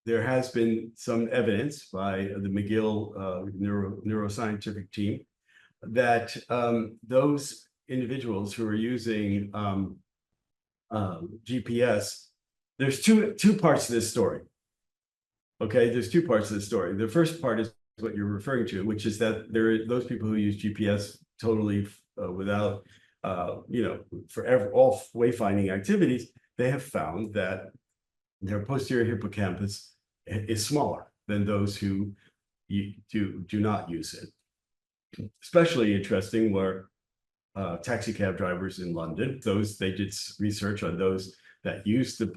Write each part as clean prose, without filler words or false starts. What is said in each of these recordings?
there has been some evidence by the McGill neuroscientific team that those individuals who are using GPS, there's two parts to this story. Okay, there's two parts of the story. The first part is what you're referring to, which is that there are those people who use GPS totally without, for all wayfinding activities, they have found that their posterior hippocampus is smaller than those who do not use it. Especially interesting were taxi cab drivers in London. They did research on those that used the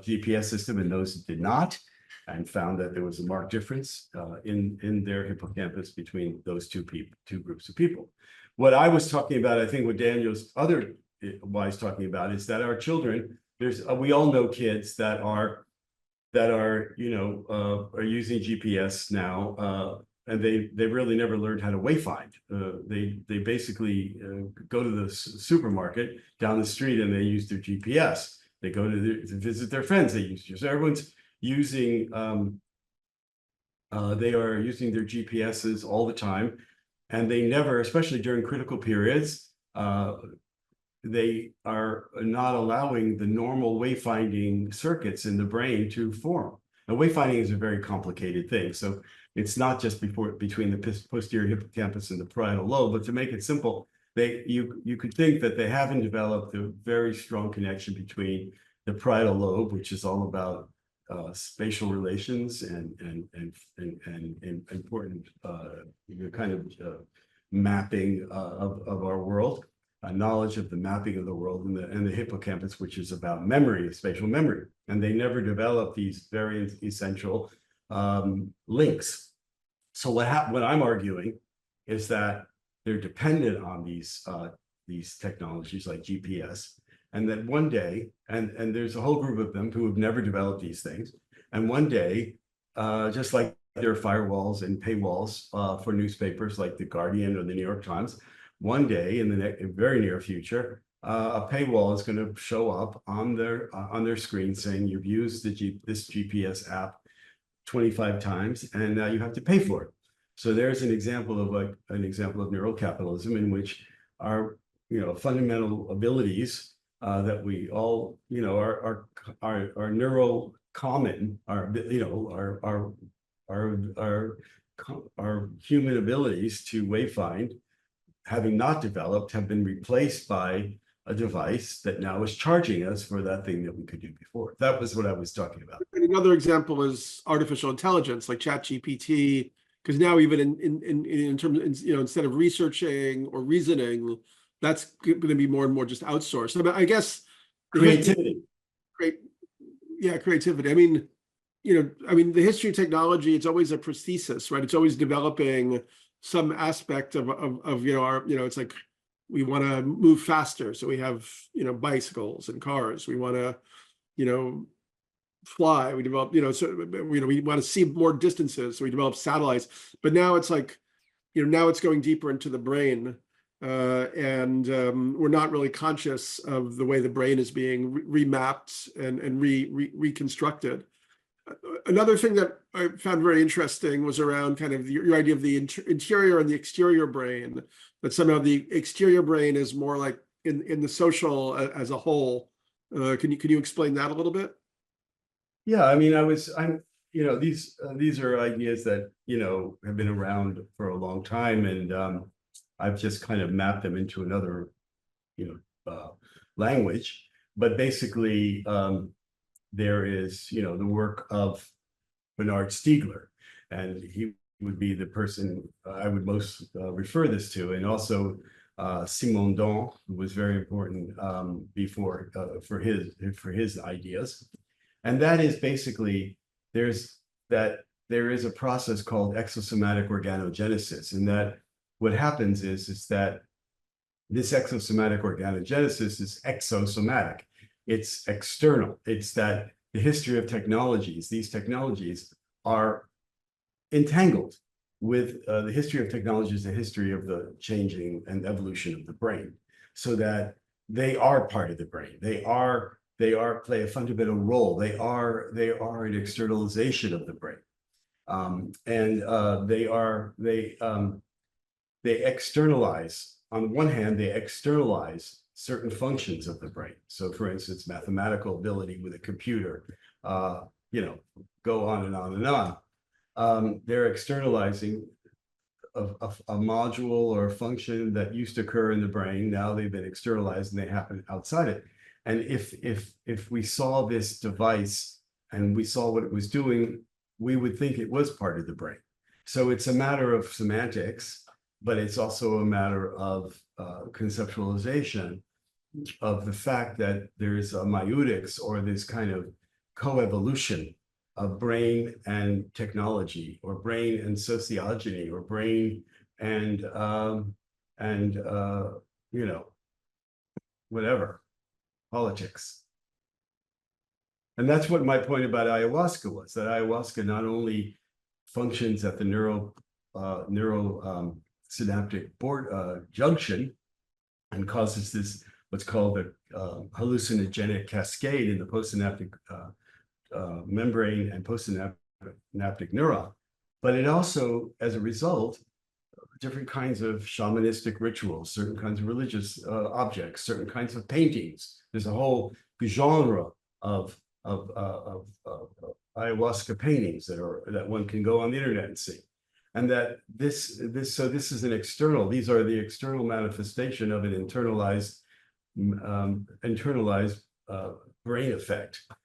GPS system and those that did not, and found that there was a marked difference in their hippocampus between those two groups of people. What I was talking about, I think what Daniel's otherwise talking about, is that our children, we all know kids that are using GPS now, and they really never learned how to wayfind. They basically go to the supermarket down the street and they use their GPS. They go to visit their friends. They use so everyone's using. They are using their GPSs all the time, and they never, especially during critical periods, they are not allowing the normal wayfinding circuits in the brain to form. Now, wayfinding is a very complicated thing, so it's not just between the posterior hippocampus and the parietal lobe. But to make it simple, you could think that they haven't developed a very strong connection between the parietal lobe, which is all about spatial relations and important kind of mapping of our world, knowledge of the mapping of the world, and the hippocampus, which is about memory, spatial memory. And they never develop these very essential links. So what I'm arguing is that they're dependent on these technologies like GPS, and that one day, and there's a whole group of them who have never developed these things, and one day, just like there are firewalls and paywalls for newspapers like The Guardian or the New York Times, one day in the very near future, a paywall is going to show up on their screen saying you've used this GPS app 25 times and now you have to pay for it. So there's an example of neural capitalism in which our fundamental abilities that we all are neural common, our human abilities to wayfind, having not developed, have been replaced by a device that now is charging us for that thing that we could do before. That was what I was talking about. And another example is artificial intelligence, like ChatGPT, because now even in terms of, instead of researching or reasoning, that's going to be more and more just outsourced. I guess creativity. Creativity. I mean, the history of technology, it's always a prosthesis, right? It's always developing some aspect of it's like we want to move faster, so we have bicycles and cars. We want to fly. We develop we want to see more distances, so we develop satellites. But now it's like now it's going deeper into the brain, and we're not really conscious of the way the brain is being remapped and reconstructed. Another thing that I found very interesting was around kind of your idea of the interior and the exterior brain, that somehow the exterior brain is more like in the social as a whole. Can you explain that a little bit? Yeah, I mean, these are ideas that have been around for a long time, and I've just kind of mapped them into another language. But basically, there is the work of Bernard Stiegler, and he would be the person I would most refer this to, and also Simondon, who was very important before for his ideas. And that is basically there is a process called exosomatic organogenesis, and that what happens is that this exosomatic organogenesis is exosomatic. It's external. It's that the history of technologies, these technologies are entangled with the history of technologies, the history of the changing and evolution of the brain, so that they are part of the brain. They are play a fundamental role. They are an externalization of the brain. They externalize, on one hand, they externalize certain functions of the brain. So for instance, mathematical ability with a computer, go on and on and on. They're externalizing a module or a function that used to occur in the brain. Now they've been externalized and they happen outside it. And if we saw this device and we saw what it was doing, we would think it was part of the brain. So it's a matter of semantics, but it's also a matter of conceptualization of the fact that there's a meiotics, or this kind of coevolution of brain and technology, or brain and sociogeny, or brain and whatever, politics. And that's what my point about ayahuasca was, that ayahuasca not only functions at the synaptic junction and causes this what's called the hallucinogenic cascade in the postsynaptic membrane and postsynaptic neuron, but it also, as a result, different kinds of shamanistic rituals, certain kinds of religious objects, certain kinds of paintings. There's a whole genre of ayahuasca paintings that one can go on the internet and see. And that this is an external, these are the external manifestation of an internalized brain effect.